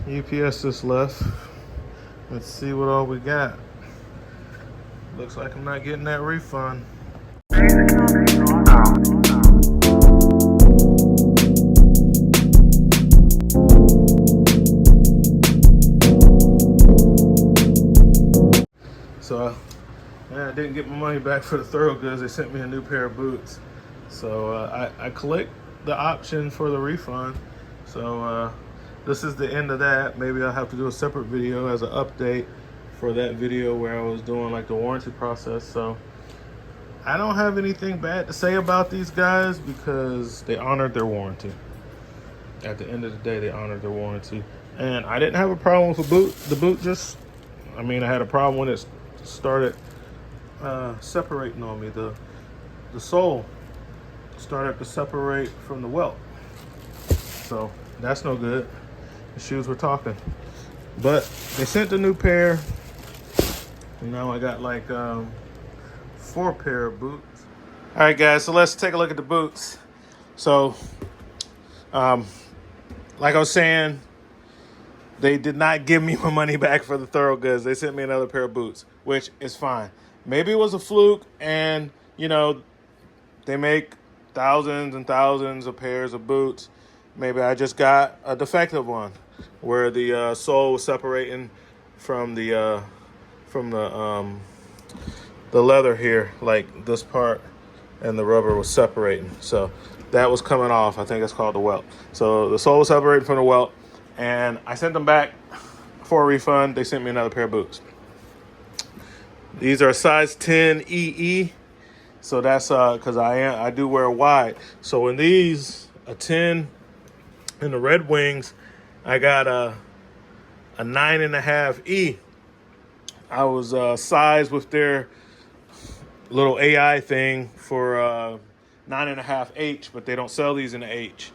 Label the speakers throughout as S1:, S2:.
S1: UPS just left. Let's see what all we got. Looks like I'm not getting that refund. So, I didn't get my money back for the Thorogoods. They sent me a new pair of boots. So I clicked the option for the refund. So this is the end of that. Maybe I'll have to do a separate video as an update for that video where I was doing like the warranty process. So I don't have anything bad to say about these guys because they honored their warranty. At the end of the day, they honored their warranty. And I didn't have a problem with the boot. The boot just, I had a problem when it started separating on me. The sole started to separate from the welt. So that's no good. The shoes were talking. But they sent a new pair. And now I got like 4 pair of boots. All right, guys, so let's take a look at the boots. So, like I was saying, they did not give me my money back for the Thorogoods. They sent me another pair of boots, which is fine. Maybe it was a fluke, and, they make thousands and thousands of pairs of boots. Maybe I just got a defective one where the sole was separating from the leather here, like this part, and the rubber was separating. So that was coming off. I think that's called the welt. So the sole was separating from the welt, and I sent them back for a refund. They sent me another pair of boots. These are size 10 EE. So that's because I do wear wide. So in these, a 10 in the Red Wings, I got a 9.5 E. I was sized with their little AI thing for 9.5 H, but they don't sell these in the H.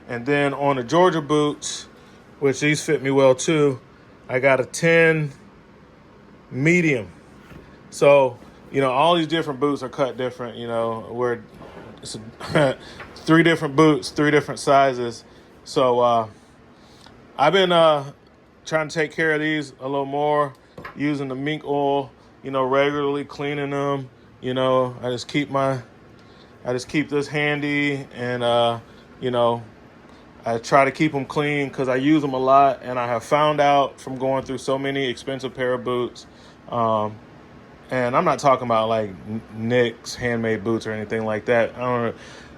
S1: And then on the Georgia boots, which these fit me well too, I got a 10 medium. So, all these different boots are cut different, where it's 3 different boots, 3 different sizes. So I've been trying to take care of these a little more, using the mink oil, regularly cleaning them. I just keep this handy, and I try to keep them clean because I use them a lot, and I have found out from going through so many expensive pair of boots, and I'm not talking about like Nick's handmade boots or anything like that.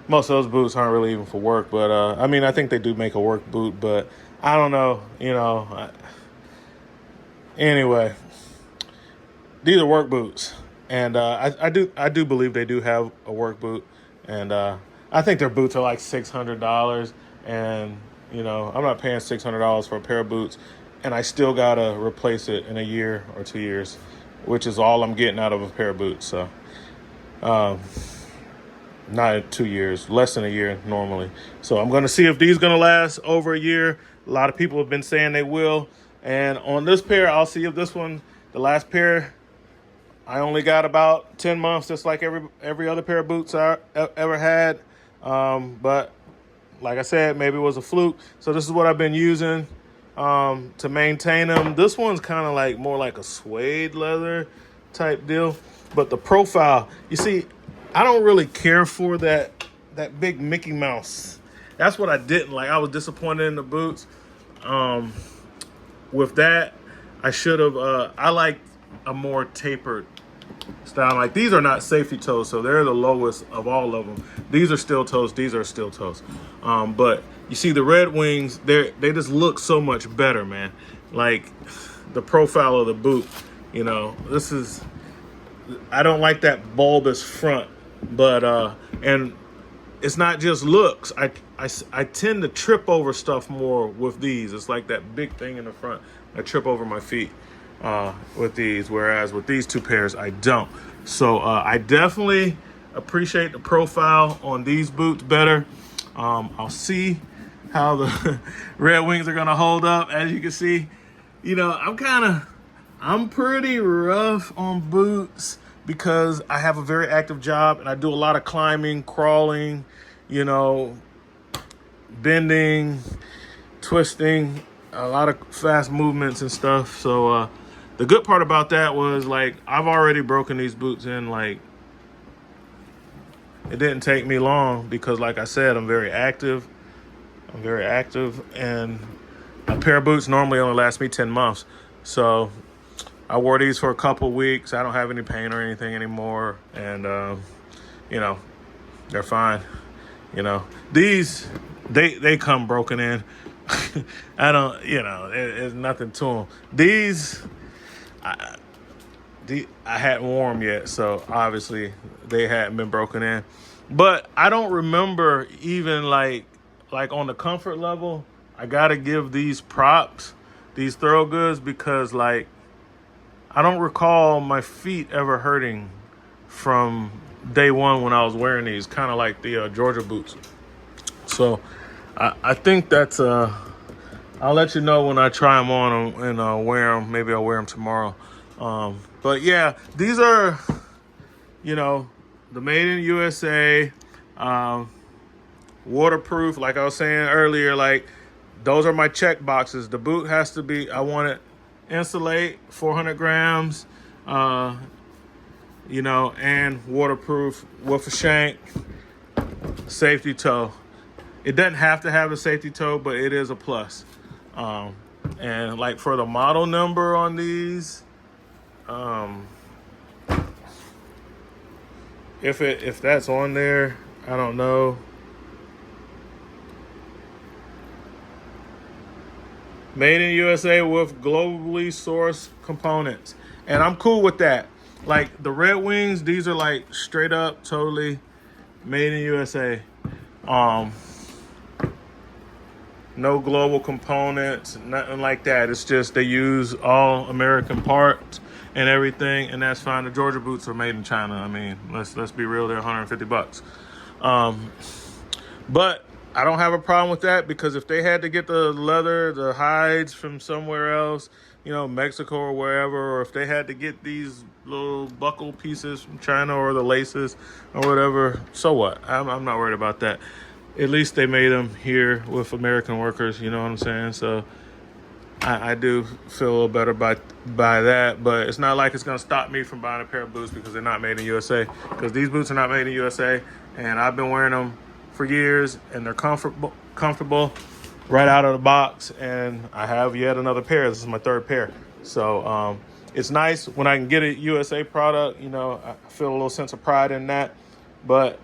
S1: Most of those boots aren't really even for work, but I think they do make a work boot, but I don't know, anyway, these are work boots, and I do believe they do have a work boot, and I think their boots are like $600, and I'm not paying $600 for a pair of boots, and I still gotta replace it in a year or 2 years, which is all I'm getting out of a pair of boots. So not 2 years, less than a year normally. So I'm gonna see if these gonna last over a year. A lot of people have been saying they will, and on this pair, I'll see if this one, the last pair, I only got about 10 months, just like every other pair of boots I ever had. But like I said, maybe it was a fluke. So this is what I've been using to maintain them. This one's kind of like more like a suede leather type deal. But the profile, you see, I don't really care for that big Mickey Mouse. That's what I didn't like. I was disappointed in the boots. With that, I should have, I like a more tapered style. Like, these are not safety toes, so they're the lowest of all of them. These are steel toes. These are steel toes. But you see the Red Wings, they just look so much better, man. Like, the profile of the boot, this is, I don't like that bulbous front, but and it's not just looks. I tend to trip over stuff more with these. It's like that big thing in the front. I trip over my feet with these, whereas with these 2 pairs, I don't. So I definitely appreciate the profile on these boots better. I'll see how the Red Wings are gonna hold up. As you can see, I'm pretty rough on boots because I have a very active job and I do a lot of climbing, crawling, bending, twisting, a lot of fast movements and stuff. So the good part about that was like I've already broken these boots in. Like it didn't take me long because, like I said, I'm very active. And a pair of boots normally only lasts me 10 months. So I wore these for a couple weeks. I don't have any pain or anything anymore, and you know, they're fine. You know, these they come broken in. I don't, there's nothing to them. These, I hadn't worn them yet, so obviously they hadn't been broken in. But I don't remember even like on the comfort level. I gotta give these props, these Thorogoods, because like I don't recall my feet ever hurting from day one when I was wearing these, kind of like the Georgia boots. So I think that's I'll let you know when I try them on and wear them. Maybe I'll wear them tomorrow. But yeah, these are, the made in USA, waterproof. Like I was saying earlier, like those are my check boxes. The boot has to be, I want it insulate, 400 grams, and waterproof with a shank, safety toe. It doesn't have to have a safety toe, but it is a plus. And like for the model number on these, if that's on there, I don't know. Made in USA with globally sourced components. And I'm cool with that. Like the Red Wings, these are like straight up totally made in USA. No global components, nothing like that. It's just they use all American parts and everything, and that's fine. The Georgia boots are made in China. I mean, let's be real, they're $150. But I don't have a problem with that, because if they had to get the leather, the hides from somewhere else, Mexico or wherever, or if they had to get these little buckle pieces from China or the laces or whatever, so what? I'm not worried about that. At least they made them here with American workers, you know what I'm saying? So I do feel a little better by that, but it's not like it's going to stop me from buying a pair of boots because they're not made in USA, because these boots are not made in USA, and I've been wearing them for years, and they're comfortable right out of the box, and I have yet another pair. This is my third pair. So it's nice when I can get a USA product. I feel a little sense of pride in that, but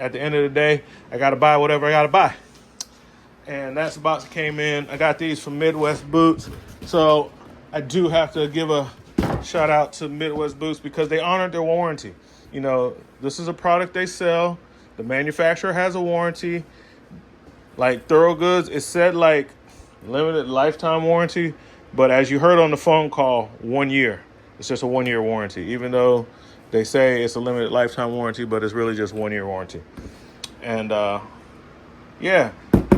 S1: at the end of the day, I got to buy whatever I got to buy. And that's the box that came in. I got these from Midwest Boots. So I do have to give a shout out to Midwest Boots because they honored their warranty. This is a product they sell. The manufacturer has a warranty. Like Thorogoods, it said like limited lifetime warranty. But as you heard on the phone call, 1 year. It's just a 1 year warranty, even though they say it's a limited lifetime warranty, but it's really just 1 year warranty. And yeah,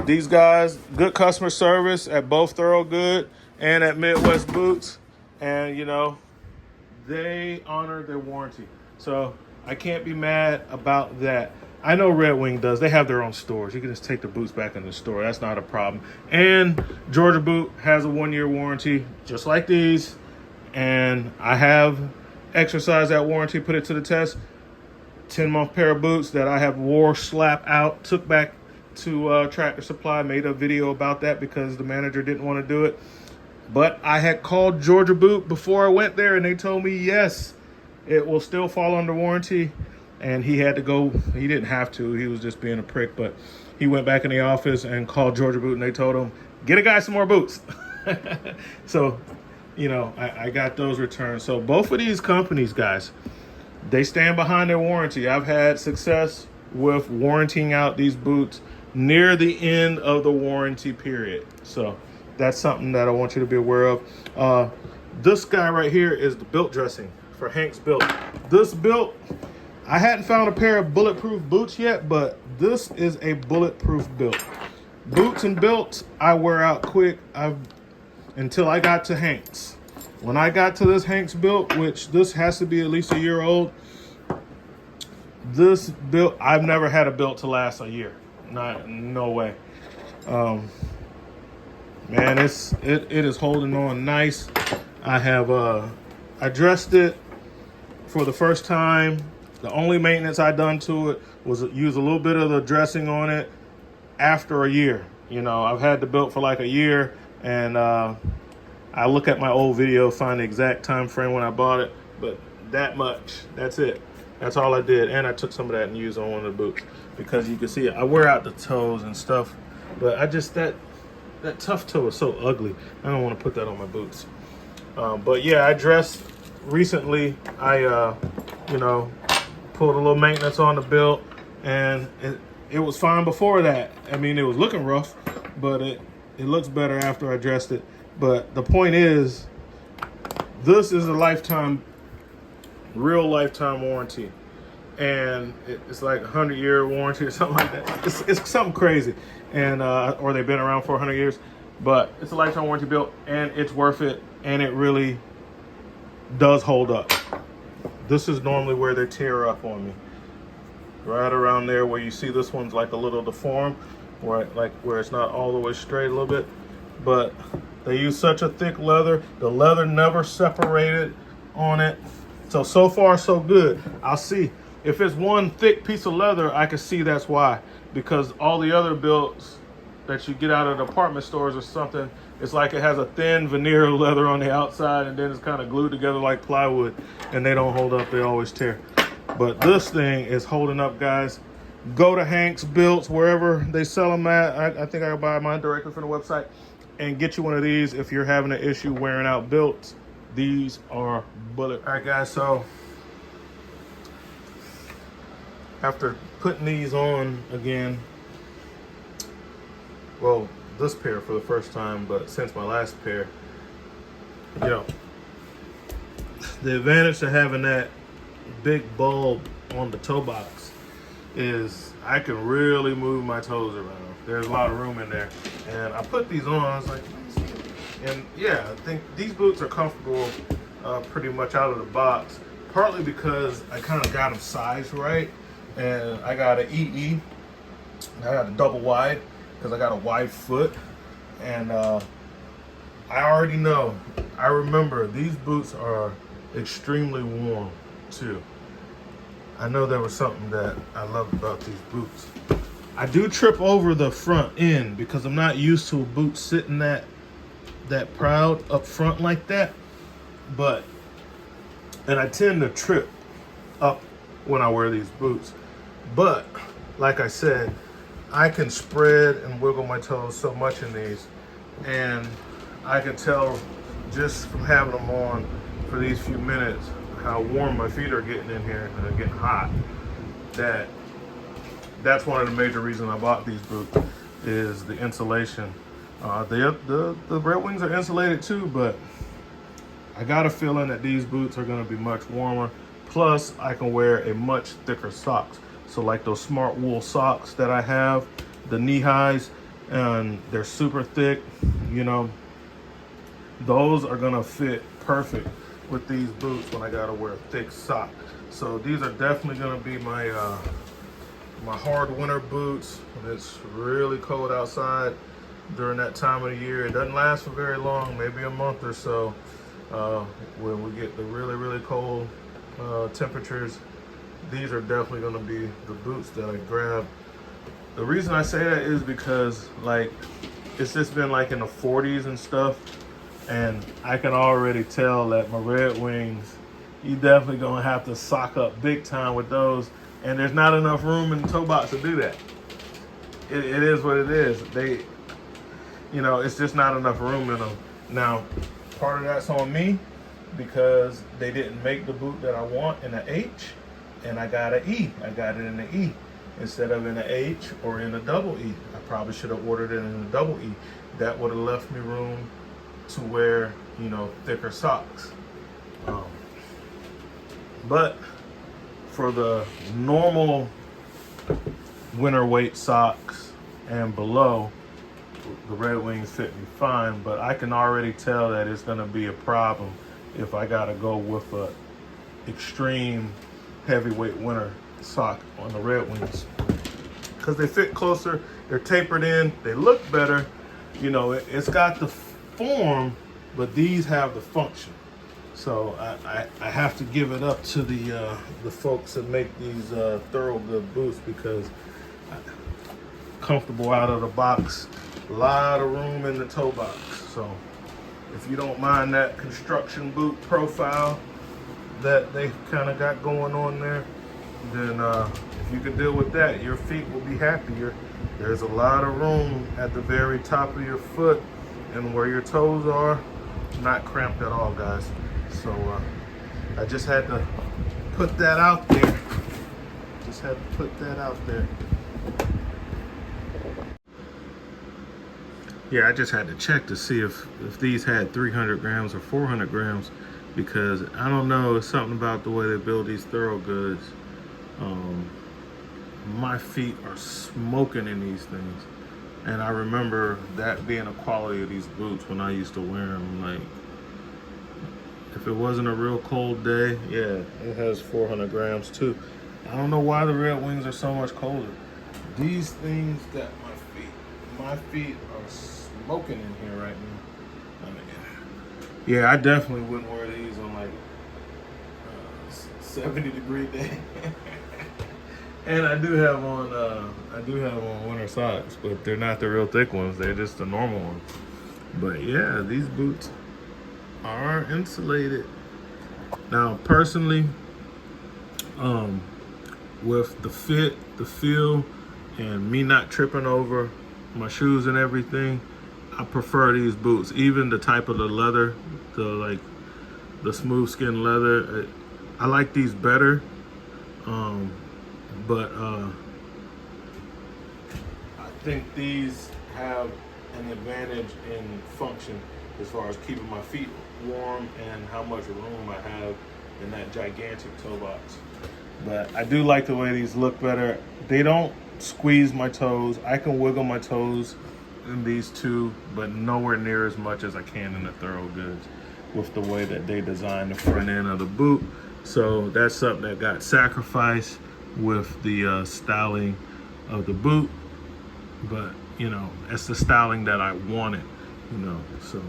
S1: these guys, good customer service at both Thorogood and at Midwest Boots. And, they honor their warranty. So I can't be mad about that. I know Red Wing does. They have their own stores. You can just take the boots back in the store. That's not a problem. And Georgia Boot has a 1 year warranty, just like these. And I have exercised that warranty, put it to the test. 10-month pair of boots that I have wore slap out, took back to Tractor Supply, made a video about that because the manager didn't want to do it. But I had called Georgia Boot before I went there, and they told me, yes, it will still fall under warranty. And he had to go. He didn't have to. He was just being a prick. But he went back in the office and called Georgia Boot, and they told him, get a guy some more boots. So, I got those returned. So both of these companies, guys, they stand behind their warranty. I've had success with warranting out these boots near the end of the warranty period. So that's something that I want you to be aware of. This guy right here is the belt dressing for Hank's Belt. This belt, I hadn't found a pair of bulletproof boots yet, but this is a bulletproof belt. Boots and belts, I wear out quick until I got to Hank's. When I got to this Hank's belt, which this has to be at least a year old, this belt, I've never had a belt to last a year. No way. Man, it is holding on nice. I have I dressed it for the first time. The only maintenance I done to it was use a little bit of the dressing on it after a year. You know, I've had the belt for like a year, and I look at my old video, find the exact time frame when I bought it, but that much, that's it. That's all I did, and I took some of that and used on one of the boots because you can see it. I wear out the toes and stuff, but I just, that tough toe is so ugly. I don't want to put that on my boots. But yeah, I dressed recently. I, you know, pulled a little maintenance on the belt, and it was fine before that. I mean, it was looking rough, but it looks better after I dressed it. But the point is, this is a lifetime, real lifetime warranty. And it's like a 100-year warranty or something like that. It's something crazy. And or they've been around for 100 years. But it's a lifetime warranty belt, and it's worth it. And it really does hold up. This is normally where they tear up on me. Right around there where you see this one's like a little deformed, right? Like where it's not all the way straight a little bit. But they use such a thick leather. The leather never separated on it. So far, so good. I'll see. If it's one thick piece of leather, I can see that's why. Because all the other belts that you get out of the department stores or something, it's like it has a thin veneer of leather on the outside, and then it's kind of glued together like plywood, and they don't hold up. They always tear. But this thing is holding up, guys. Go to Hank's Belts, wherever they sell them at. I think I can buy mine directly from the website, and get you one of these if you're having an issue wearing out belts. These are bullet. All right, guys, so after putting these on again, well, this pair for the first time, but since my last pair, you know, the advantage to having that big bulb on the toe box is I can really move my toes around. There's a lot of room in there. And I put these on, I was like, and yeah, I think these boots are comfortable pretty much out of the box, partly because I kind of got them sized right. And I got an EE, I got a double wide because I got a wide foot. And I already know, I remember these boots are extremely warm too. I know there was something that I loved about these boots. I do trip over the front end because I'm not used to a boot sitting that proud up front like that. And I tend to trip up when I wear these boots. But like I said, I can spread and wiggle my toes so much in these, and I can tell just from having them on for these few minutes how warm my feet are getting in here, and they're getting hot. That's one of the major reasons I bought these boots, is the insulation. The Red Wings are insulated too, but I got a feeling that these boots are going to be much warmer. Plus, I can wear a much thicker socks. So like those smart wool socks that I have, the knee highs, and they're super thick, you know, those are gonna fit perfect with these boots when I gotta wear a thick sock. So these are definitely gonna be my my hard winter boots when it's really cold outside during that time of the year. It doesn't last for very long, maybe a month or so, when we get the really, really cold temperatures. These are definitely going to be the boots that I grab. The reason I say that is because, like, it's just been like in the 40s and stuff, and I can already tell that my Red Wings, you definitely going to have to sock up big time with those, and there's not enough room in the toe box to do that. It is what it is. They, you know, it's just not enough room in them. Now, part of that's on me because they didn't make the boot that I want in an H, and I got an E. I got it in the E instead of in the H or in a double E. I probably should have ordered it in a double E. That would have left me room to wear, you know, thicker socks. But for the normal winter weight socks and below, the Red Wings fit me fine, but I can already tell that it's gonna be a problem if I gotta go with a extreme heavyweight winter sock on the Red Wings, because they fit closer, they're tapered in, they look better, you know, it's got the form, but these have the function. So I have to give it up to the folks that make these Thorogood boots, because comfortable out of the box, a lot of room in the toe box. So if you don't mind that construction boot profile that they kind of got going on there, then if you can deal with that, your feet will be happier. There's a lot of room at the very top of your foot and where your toes are, not cramped at all, guys. So I just had to put that out there. Yeah, I just had to check to see if these had 300 grams or 400 grams, because I don't know, it's something about the way they build these Thorogoods. My feet are smoking in these things. And I remember that being a quality of these boots when I used to wear them. Like, if it wasn't a real cold day, yeah, it has 400 grams too. I don't know why the Red Wings are so much colder. These things got my feet are smoking in here right now. I mean, yeah, I definitely wouldn't wear these on like 70-degree day. And I do have on winter socks, but they're not the real thick ones. They're just the normal ones. But yeah, these boots are insulated. Now, personally, with the fit, the feel, and me not tripping over my shoes and everything, I prefer these boots. Even the type of the leather, the smooth skin leather, I like these better. But I think these have an advantage in function as far as keeping my feet warm and how much room I have in that gigantic toe box. But I do like the way these look better. They don't squeeze my toes. I can wiggle my toes in these too, but nowhere near as much as I can in the Thorogoods with the way that they design the front end of the boot. So that's something that got sacrificed with the styling of the boot, but you know, it's the styling that I wanted, you know. So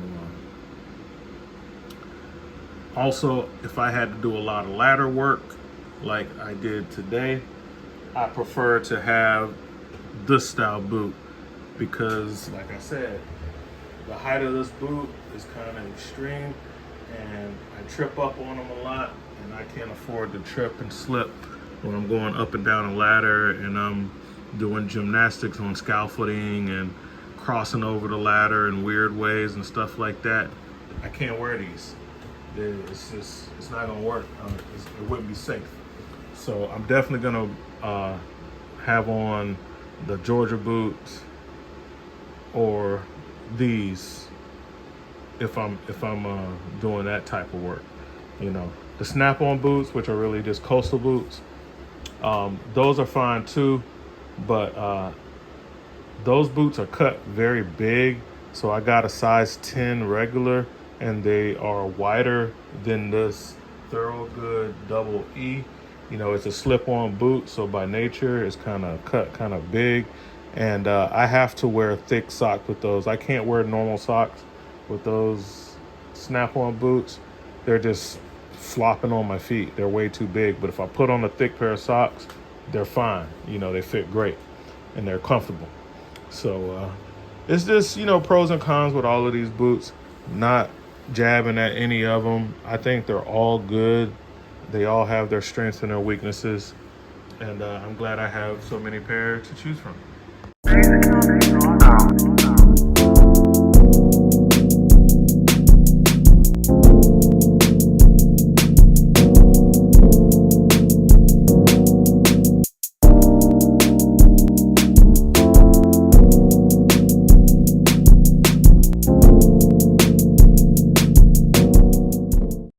S1: also, if I had to do a lot of ladder work like I did today, I prefer to have this style boot, because like I said, the height of this boot is kind of extreme and I trip up on them a lot, and I can't afford to trip and slip when I'm going up and down a ladder and I'm doing gymnastics on scaffolding and crossing over the ladder in weird ways and stuff like that. I can't wear these. It's not gonna work. It wouldn't be safe. So I'm definitely gonna have on the Georgia boots or these if I'm doing that type of work. You know, the snap-on boots, which are really just coastal boots, those are fine too, but those boots are cut very big. So I got a size 10 regular, and they are wider than this Thorogood Double E. You know, it's a slip-on boot, so by nature it's kind of cut kind of big, and I have to wear thick socks with those. I can't wear normal socks with those snap-on boots. They're just flopping on my feet. They're way too big. But if I put on a thick pair of socks, they're fine. You know, they fit great and they're comfortable. So it's just, you know, pros and cons with all of these boots. Not jabbing at any of them. I think they're all good. They all have their strengths and their weaknesses. And I'm glad I have so many pairs to choose from.